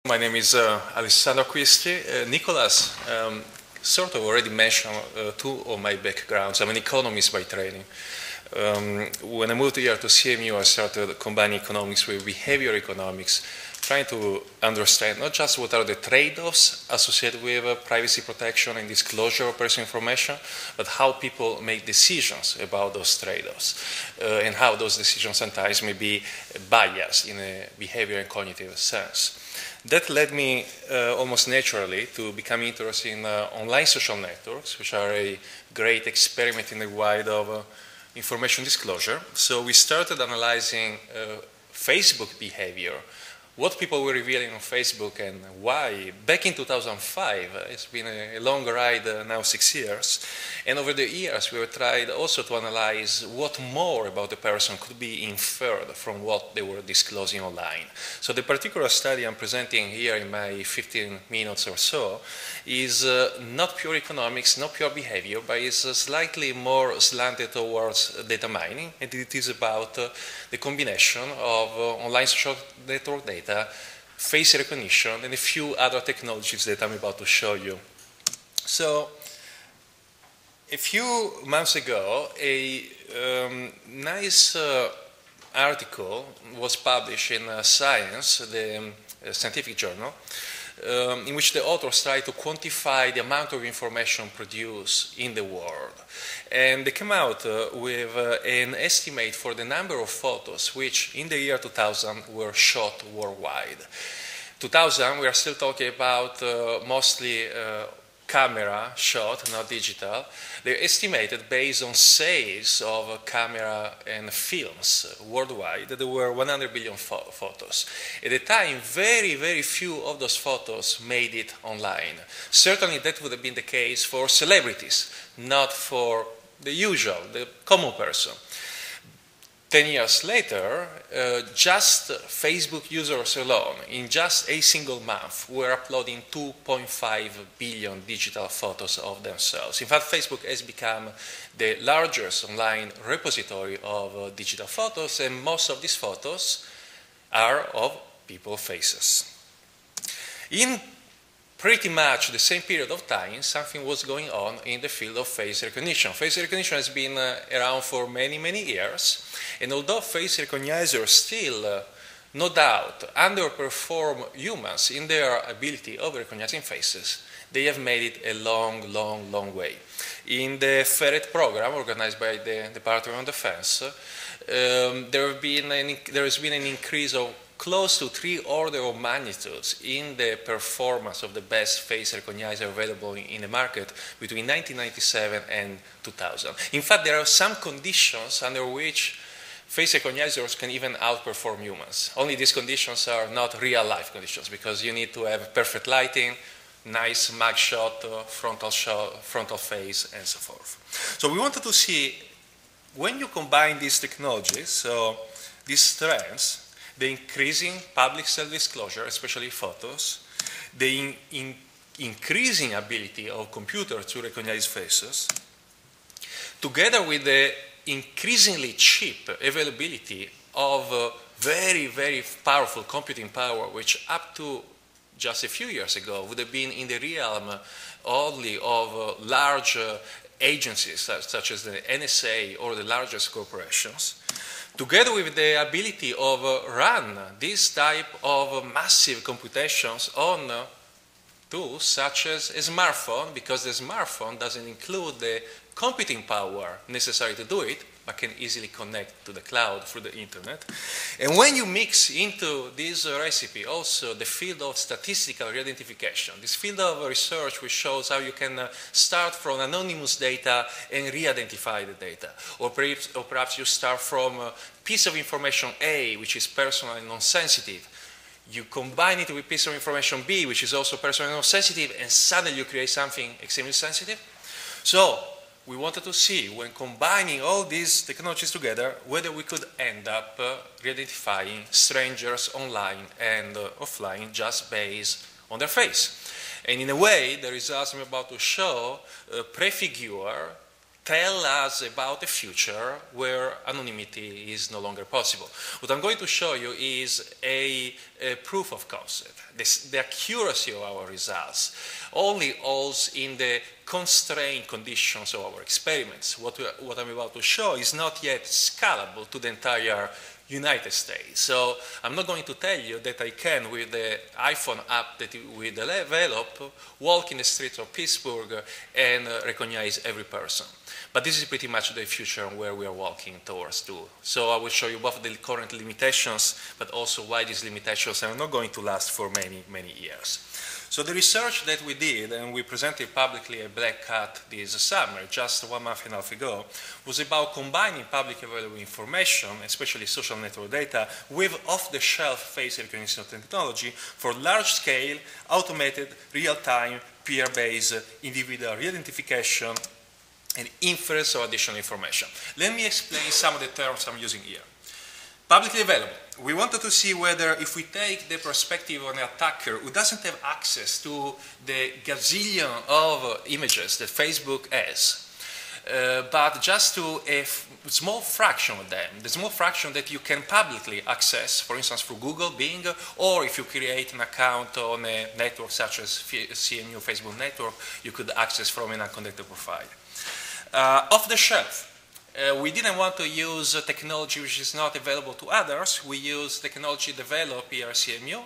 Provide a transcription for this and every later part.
My name is Alessandro Acquisti. Nicolas sort of already mentioned two of my backgrounds. I'm an economist by training. When I moved here to CMU, I started combining economics with behavior economics, trying to understand not just what are the trade-offs associated with privacy protection and disclosure of personal information, but how people make decisions about those trade-offs and how those decisions sometimes may be biased in a behavior and cognitive sense. That led me almost naturally to become interested in online social networks, which are a great experiment in the world of information disclosure. So we started analyzing Facebook behavior, what people were revealing on Facebook and why. Back in 2005, it's been a long ride now, 6 years, and over the years we have tried also to analyze what more about the person could be inferred from what they were disclosing online. So the particular study I'm presenting here in my 15 minutes or so is not pure economics, not pure behavior, but is slightly more slanted towards data mining, and it is about the combination of online social network data, face recognition, and a few other technologies that I'm about to show you. So, a few months ago, a nice article was published in Science, the scientific journal, in which the authors tried to quantify the amount of information produced in the world. And they came out with an estimate for the number of photos which in the year 2000 were shot worldwide. 2000, we are still talking about mostly camera shot, not digital. They're estimated based on sales of camera and films worldwide that there were 100 billion photos. At the time, very, very few of those photos made it online. Certainly that would have been the case for celebrities, not for the usual, the common person. 10 years later, just Facebook users alone, in just a single month, were uploading 2.5 billion digital photos of themselves. In fact, Facebook has become the largest online repository of digital photos, and most of these photos are of people's faces. In pretty much the same period of time, something was going on in the field of face recognition. Face recognition has been around for many, many years. And although face recognizers still, no doubt, underperform humans in their ability of recognizing faces, they have made it a long, long, long way. In the Ferret program organized by the Department of Defense, there has been an increase of close to 3 orders of magnitudes in the performance of the best face recognizer available in the market between 1997 and 2000. In fact, there are some conditions under which face recognizers can even outperform humans. Only these conditions are not real-life conditions because you need to have perfect lighting, nice mugshot, frontal face, and so forth. So we wanted to see when you combine these technologies, so these trends, the increasing public self-disclosure, especially photos, the increasing ability of computers to recognize faces, together with the increasingly cheap availability of very, very powerful computing power, which up to just a few years ago would have been in the realm only of large agencies such as the NSA or the largest corporations, together with the ability of run this type of massive computations on tools such as a smartphone, because the smartphone doesn't include the computing power necessary to do it, but can easily connect to the cloud through the internet. And when you mix into this recipe also the field of statistical re-identification, this field of research which shows how you can start from anonymous data and re-identify the data, or perhaps you start from a piece of information A, which is personal and non-sensitive, you combine it with a piece of information B, which is also personal and non-sensitive, and suddenly you create something extremely sensitive. So we wanted to see, when combining all these technologies together, whether we could end up re-identifying strangers online and offline just based on their face. And in a way, the results I'm about to show prefigure tell us about a future where anonymity is no longer possible. What I'm going to show you is a proof of concept. The accuracy of our results only holds in the constrained conditions of our experiments. What I'm about to show is not yet scalable to the entire United States. So I'm not going to tell you that I can, with the iPhone app that we develop, walk in the streets of Pittsburgh and recognize every person. But this is pretty much the future where we are walking towards too. So I will show you both the current limitations, but also why these limitations are not going to last for many, many years. So the research that we did, and we presented publicly at Black Hat this summer, just 1.5 months ago, was about combining public available information, especially social network data, with off-the-shelf face recognition technology for large-scale, automated, real-time, peer-based individual re-identification and inference of additional information. Let me explain some of the terms I'm using here. Publicly available. We wanted to see whether if we take the perspective of an attacker who doesn't have access to the gazillion of images that Facebook has, but just to a small fraction of them, the small fraction that you can publicly access, for instance, through Google, Bing, or if you create an account on a network such as CMU Facebook network, you could access from an unconnected profile. Off the shelf. We didn't want to use technology which is not available to others. We used technology developed here at CMU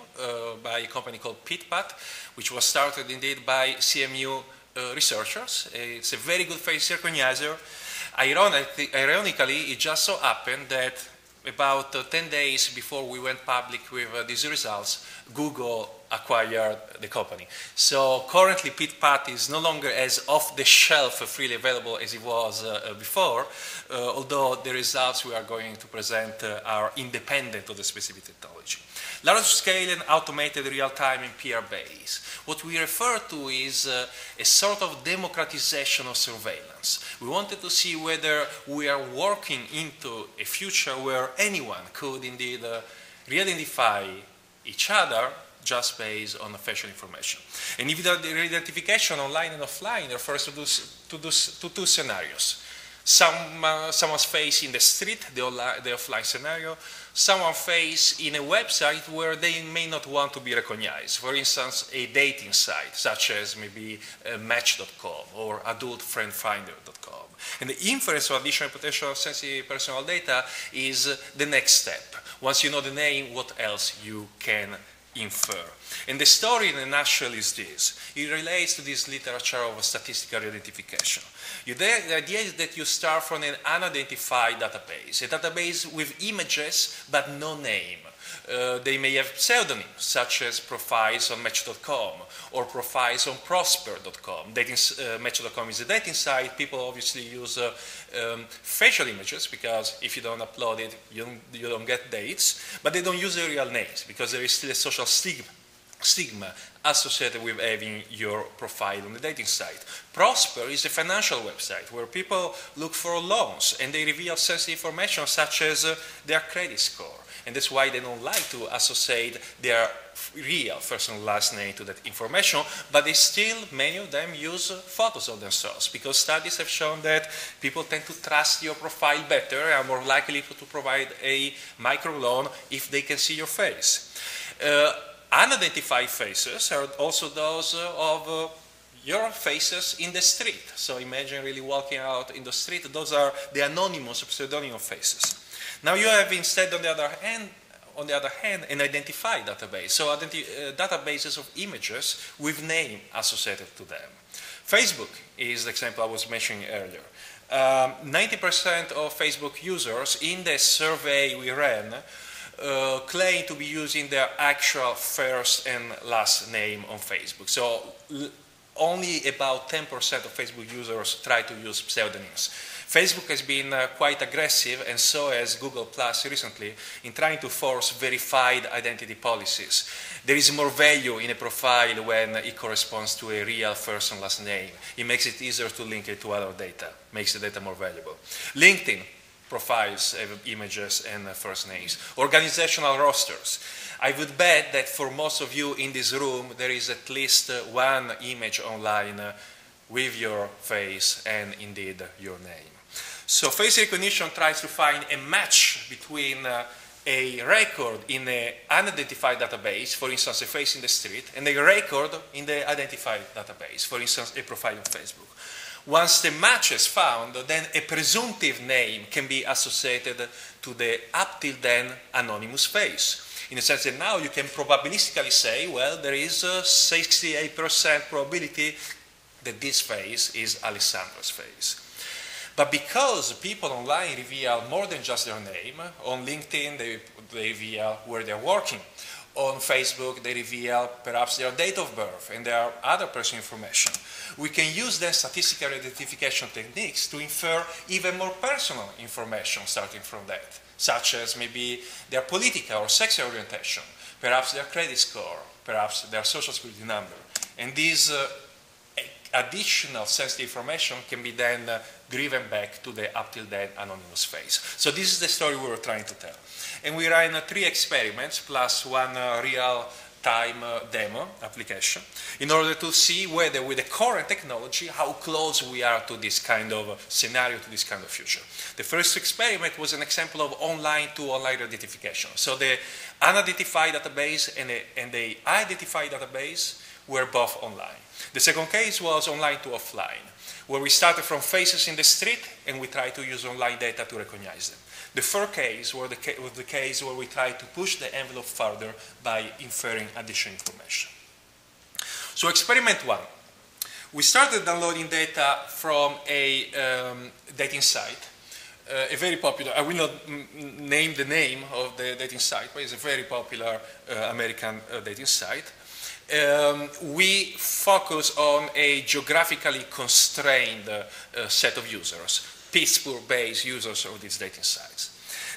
by a company called PitPat, which was started indeed by CMU researchers. It's a very good face recognizer. Ironically, it just so happened that about 10 days before we went public with these results, Google acquired the company. So currently PitPat is no longer as off-the-shelf freely available as it was before, although the results we are going to present are independent of the specific technology. Large-scale and automated real-time and peer-based. What we refer to is a sort of democratization of surveillance. We wanted to see whether we are working into a future where anyone could indeed re-identify each other just based on facial information. And if the identification online and offline refers to two scenarios. Someone's face in the street, the offline scenario, someone's face in a website where they may not want to be recognized. For instance, a dating site, such as maybe Match.com or AdultFriendFinder.com. And the inference of additional potential sensitive personal data is the next step. Once you know the name, what else you can infer. And the story in a nutshell is this. It relates to this literature of statistical identification. The idea is that you start from an unidentified database, a database with images but no name. They may have pseudonyms, such as profiles on Match.com or profiles on Prosper.com. Match.com is a dating site. People obviously use facial images because if you don't upload it, you don't get dates. But they don't use their real names because there is still a social stigma associated with having your profile on the dating site. Prosper is a financial website where people look for loans and they reveal sensitive information such as their credit score. And that's why they don't like to associate their real first and last name to that information, but they still, many of them use photos of themselves because studies have shown that people tend to trust your profile better and are more likely to provide a microloan if they can see your face. Unidentified faces are also those of your faces in the street. So imagine really walking out in the street. Those are the anonymous or pseudonymous faces. Now you have instead, on the other hand, an identified database. So databases of images with name associated to them. Facebook is the example I was mentioning earlier. 90% of Facebook users in the survey we ran claim to be using their actual first and last name on Facebook. So only about 10% of Facebook users try to use pseudonyms. Facebook has been quite aggressive, and so has Google Plus recently, in trying to force verified identity policies. There is more value in a profile when it corresponds to a real first and last name. It makes it easier to link it to other data, makes the data more valuable. LinkedIn profiles have images and first names. Organizational rosters. I would bet that for most of you in this room, there is at least one image online with your face and indeed your name. So face recognition tries to find a match between a record in an unidentified database, for instance, a face in the street, and a record in the identified database, for instance, a profile on Facebook. Once the match is found, then a presumptive name can be associated to the up till then anonymous face. In the sense that now you can probabilistically say, well, there is a 68% probability that this face is Alessandro's face. But because people online reveal more than just their name, on LinkedIn they reveal where they're working. On Facebook they reveal perhaps their date of birth and their other personal information. We can use then statistical identification techniques to infer even more personal information starting from that, such as maybe their political or sexual orientation, perhaps their credit score, perhaps their social security number. And these additional sensitive information can be then driven back to the up till then anonymous face. So this is the story we were trying to tell. And we ran 3 experiments plus one real-time demo application in order to see whether with the current technology how close we are to this kind of scenario, to this kind of future. The first experiment was an example of online to online identification. So the unidentified database and the identified database were both online. The second case was online to offline, where we started from faces in the street and we tried to use online data to recognize them. The third case was the case where we tried to push the envelope further by inferring additional information. So experiment 1. We started downloading data from a dating site, a very popular, I will not name the name of the dating site, but it's a very popular American dating site. We focus on a geographically constrained set of users, Pittsburgh-based users of these dating sites.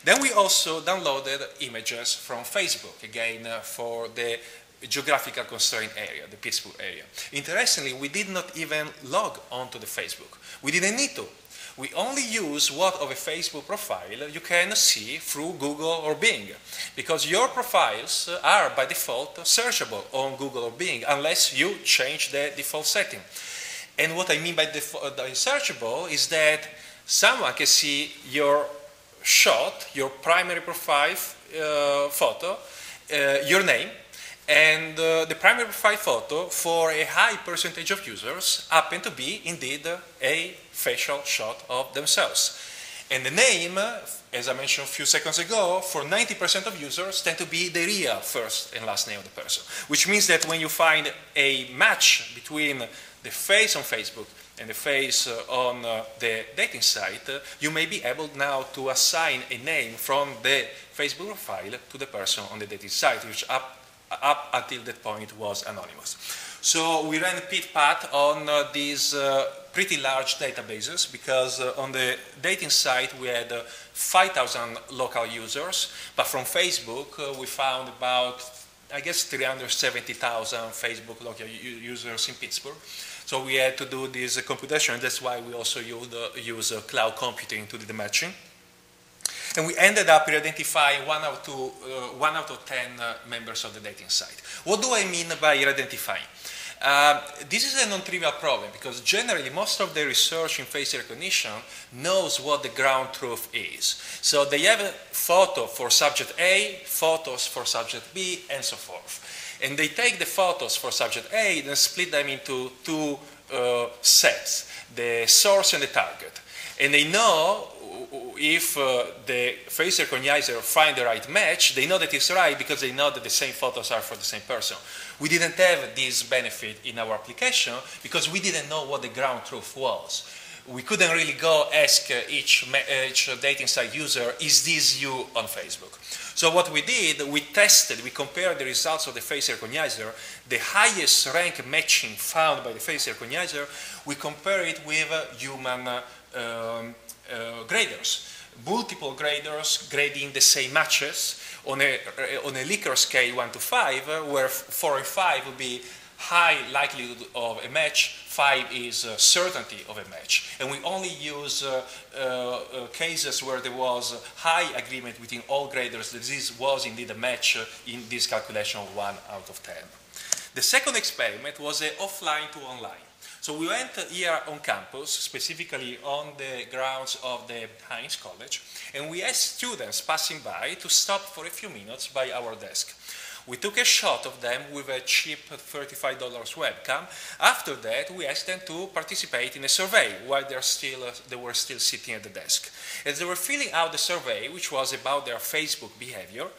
Then we also downloaded images from Facebook, again for the geographical constrained area, the Pittsburgh area. Interestingly, we did not even log onto the Facebook. We didn't need to. We only use what of a Facebook profile you can see through Google or Bing, because your profiles are by default searchable on Google or Bing unless you change the default setting. And what I mean by searchable is that someone can see your shot, your primary profile photo, your name, and the primary profile photo for a high percentage of users happen to be indeed a facial shot of themselves. And the name, as I mentioned a few seconds ago, for 90% of users tend to be the real first and last name of the person, which means that when you find a match between the face on Facebook and the face on the dating site, you may be able now to assign a name from the Facebook profile to the person on the dating site, which up until that point was anonymous. So we ran a pit-pat on these pretty large databases because on the dating site we had 5,000 local users, but from Facebook we found about, I guess, 370,000 Facebook local users in Pittsburgh. So we had to do this computation, and that's why we also use cloud computing to do the matching. And we ended up identifying 1 out of 10 members of the dating site. What do I mean by identifying? This is a non-trivial problem because generally most of the research in face recognition knows what the ground truth is. So they have a photo for subject A, photos for subject B, and so forth. And they take the photos for subject A and split them into 2 sets, the source and the target. And they know if the face recognizer find the right match, they know that it's right because they know that the same photos are for the same person. We didn't have this benefit in our application because we didn't know what the ground truth was. We couldn't really go ask each dating site user, is this you on Facebook? So what we did, we tested, we compared the results of the face recognizer, the highest rank matching found by the face recognizer, we compare it with human graders, multiple graders grading the same matches on a Likert scale 1 to 5, where 4 and 5 would be high likelihood of a match, 5 is certainty of a match. And we only use cases where there was high agreement between all graders that this was indeed a match in this calculation of 1 out of 10. The second experiment was an offline to online. So we went here on campus, specifically on the grounds of the Heinz College, and we asked students passing by to stop for a few minutes by our desk. We took a shot of them with a cheap $35 webcam. After that, we asked them to participate in a survey while they were still sitting at the desk. As they were filling out the survey, which was about their Facebook behavior,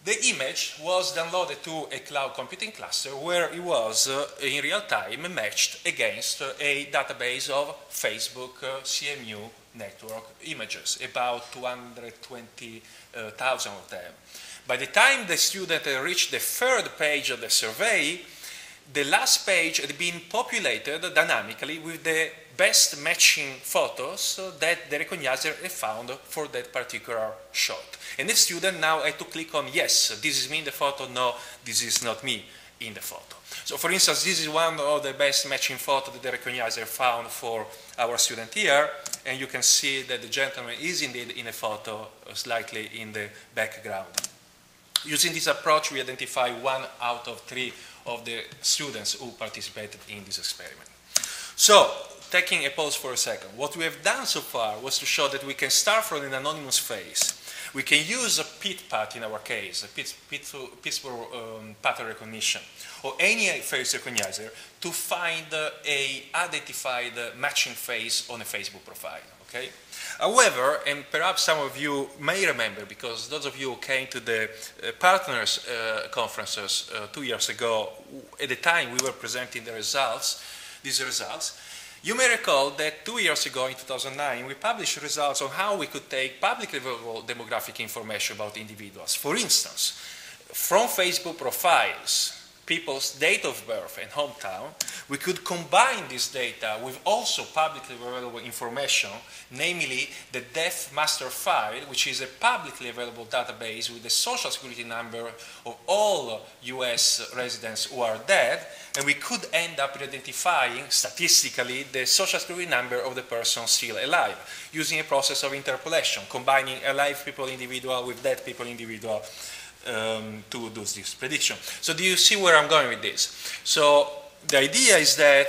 the image was downloaded to a cloud computing cluster where it was in real time matched against a database of Facebook CMU network images, about 220,000 of them. By the time the student reached the third page of the survey, the last page had been populated dynamically with the best matching photos that the recognizer had found for that particular shot. And the student now had to click on yes, this is me in the photo, no, this is not me in the photo. So for instance, this is one of the best matching photos that the recognizer found for our student here, and you can see that the gentleman is indeed in a photo slightly in the background. Using this approach, we identify 1 out of 3 of the students who participated in this experiment. So, taking a pause for a second, what we have done so far was to show that we can start from an anonymous face. We can use a PIT-PAT in our case, a Pittsburgh pattern recognition, or any face recognizer to find a identified matching face on a Facebook profile. Okay? However, and perhaps some of you may remember, because those of you who came to the partners conferences 2 years ago, at the time we were presenting the results, these results, you may recall that 2 years ago, in 2009, we published results on how we could take publicly available demographic information about individuals. For instance, from Facebook profiles, people's date of birth and hometown, we could combine this data with also publicly available information, namely the death master file, which is a publicly available database with the social security number of all US residents who are dead, and we could end up identifying statistically the social security number of the person still alive, using a process of interpolation, combining alive people individual with dead people individual to do this prediction. So do you see where I'm going with this? So the idea is that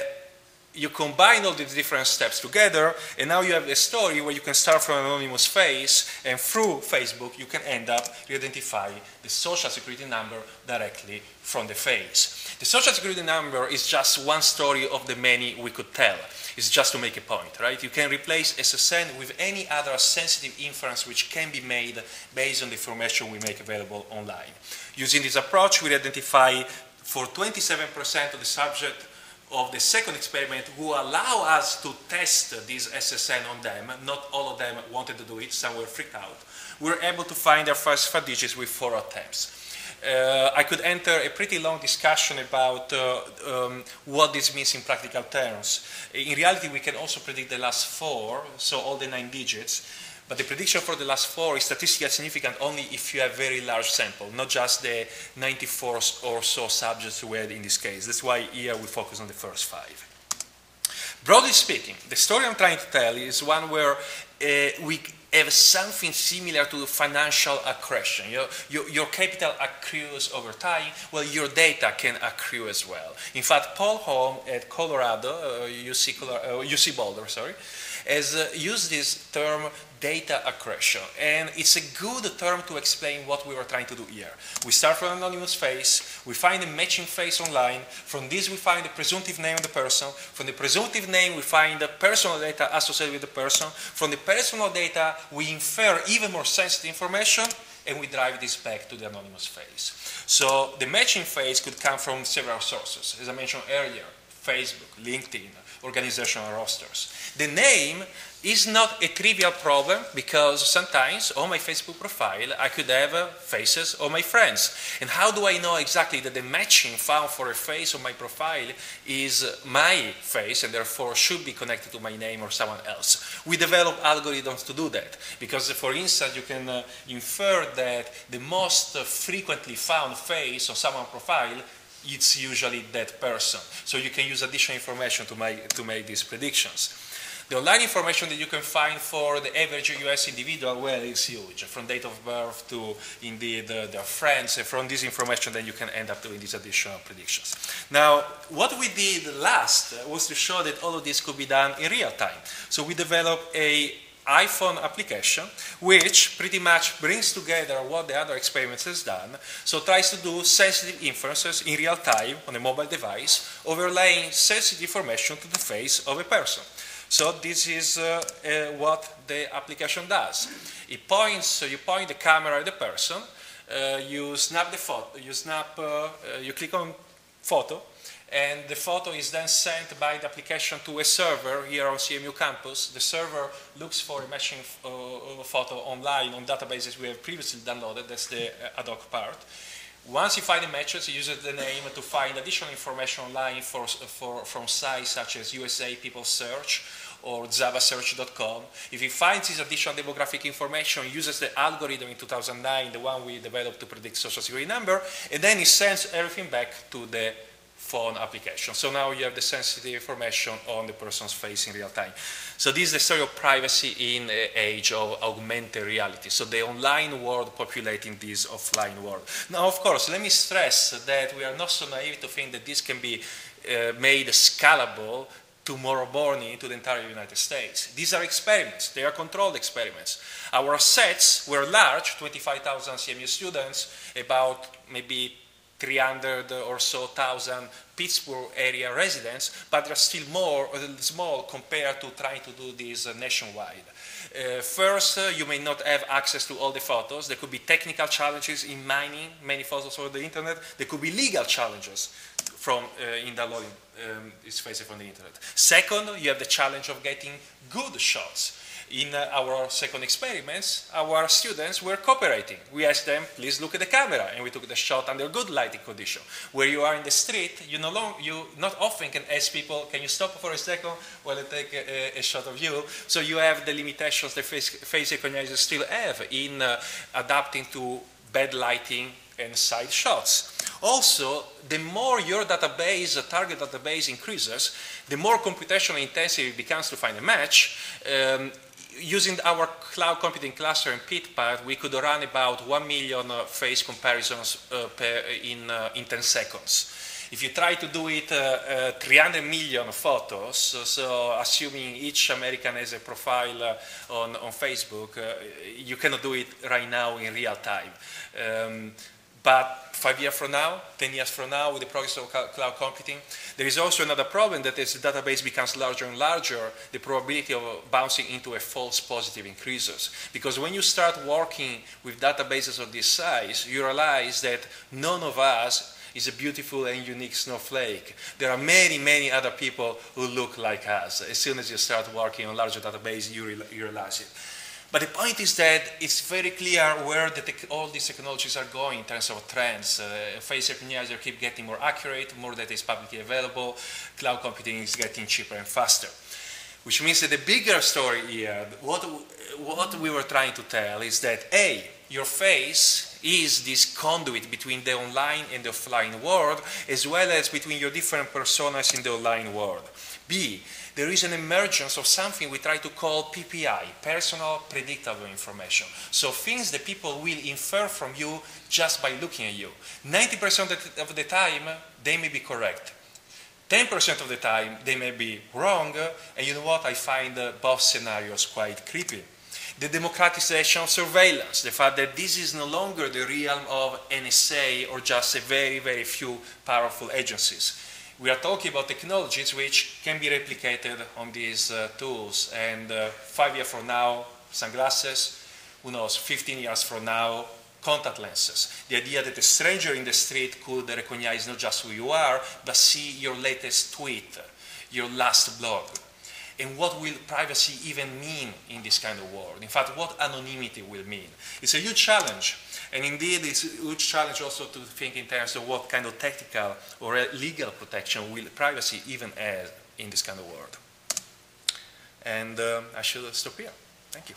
you combine all these different steps together, and now you have a story where you can start from an anonymous face, and through Facebook you can end up identifying the social security number directly from the face. The social security number is just one story of the many we could tell. It's just to make a point, right? You can replace SSN with any other sensitive inference which can be made based on the information we make available online. Using this approach, we identify for 27% of the subject of the second experiment who allow us to test this SSN on them. Not all of them wanted to do it, some were freaked out. We were able to find their first 5 digits with 4 attempts. I could enter a pretty long discussion about what this means in practical terms. In reality, we can also predict the last 4, so all the 9 digits. But the prediction for the last 4 is statistically significant only if you have very large sample, not just the 94 or so subjects we had in this case. That's why here we focus on the first 5. Broadly speaking, the story I'm trying to tell is one where we have something similar to financial accretion. Your capital accrues over time, well, your data can accrue as well. In fact, Paul Holm at Colorado, UC Boulder, has used this term data accretion, and it's a good term to explain what we were trying to do here. We start from an anonymous face, we find a matching face online, from this we find the presumptive name of the person, from the presumptive name we find the personal data associated with the person, from the personal data we infer even more sensitive information, and we drive this back to the anonymous face. So the matching face could come from several sources, as I mentioned earlier, Facebook, LinkedIn, organizational rosters. The name is not a trivial problem because sometimes on my Facebook profile I could have faces of my friends. And how do I know exactly that the matching found for a face on my profile is my face and therefore should be connected to my name or someone else? We develop algorithms to do that because, for instance, you can infer that the most frequently found face on someone's profile, it's usually that person. So you can use additional information to make these predictions. The online information that you can find for the average US individual, well, is huge, from date of birth to indeed their friends, and from this information then you can end up doing these additional predictions. Now, what we did last was to show that all of this could be done in real time. So we developed a iPhone application which pretty much brings together what the other experiments has done, so tries to do sensitive inferences in real time on a mobile device, overlaying sensitive information to the face of a person. So this is what the application does. It points, so you point the camera at the person, you snap the photo, you click on photo, and the photo is then sent by the application to a server here on CMU campus. The server looks for a matching photo online on databases we have previously downloaded. That's the ad hoc part. Once you find the matches, it uses the name to find additional information online from sites such as USA People Search or javasearch.com. If it finds this additional demographic information, it uses the algorithm in 2009, the one we developed to predict social security number, and then it sends everything back to the phone application. So now you have the sensitive information on the person's face in real time. So this is the story of privacy in the age of augmented reality. So the online world populating this offline world. Now, of course, let me stress that we are not so naive to think that this can be made scalable tomorrow morning to the entire United States. These are experiments. They are controlled experiments. Our sets were large, 25,000 CMU students, about maybe 300 or so thousand Pittsburgh area residents, but they're still more small compared to trying to do this nationwide. First, you may not have access to all the photos. There could be technical challenges in mining many photos over the internet. There could be legal challenges from in downloading these faces from the internet. Second, you have the challenge of getting good shots. In our second experiments, our students were cooperating. We asked them, please look at the camera, and we took the shot under good lighting condition. Where you are in the street, you not often can ask people, can you stop for a second while I take a shot of you? So you have the limitations that face recognizers still have in adapting to bad lighting and side shots. Also, the more your database, target database increases, the more computational intensive it becomes to find a match. Using our cloud computing cluster in PitPad, we could run about 1 million face comparisons in 10 seconds. If you try to do it 300 million photos, so assuming each American has a profile on Facebook, you cannot do it right now in real time. But 5 years from now, 10 years from now, with the progress of cloud computing, there is also another problem that as the database becomes larger and larger, the probability of bouncing into a false positive increases. Because when you start working with databases of this size, you realize that none of us is a beautiful and unique snowflake. There are many, many other people who look like us. As soon as you start working on larger databases, you realize it. But the point is that it's very clear where all these technologies are going in terms of trends. Face recognizer keep getting more accurate, more data is publicly available, cloud computing is getting cheaper and faster. Which means that the bigger story here, what we were trying to tell is that A, your face is this conduit between the online and the offline world, as well as between your different personas in the online world. B, there is an emergence of something we try to call PPI, personal predictable information. So things that people will infer from you just by looking at you. 90% of the time, they may be correct. 10% of the time, they may be wrong, and you know what? I find both scenarios quite creepy. The democratization of surveillance, the fact that this is no longer the realm of NSA or just a very, very few powerful agencies. We are talking about technologies which can be replicated on these tools, and 5 years from now, sunglasses, who knows, 15 years from now, contact lenses. The idea that a stranger in the street could recognize not just who you are, but see your latest tweet, your last blog. And what will privacy even mean in this kind of world? In fact, what anonymity will mean? It's a huge challenge. And indeed, it's a huge challenge also to think in terms of what kind of technical or legal protection will privacy even have in this kind of world. And I should stop here. Thank you.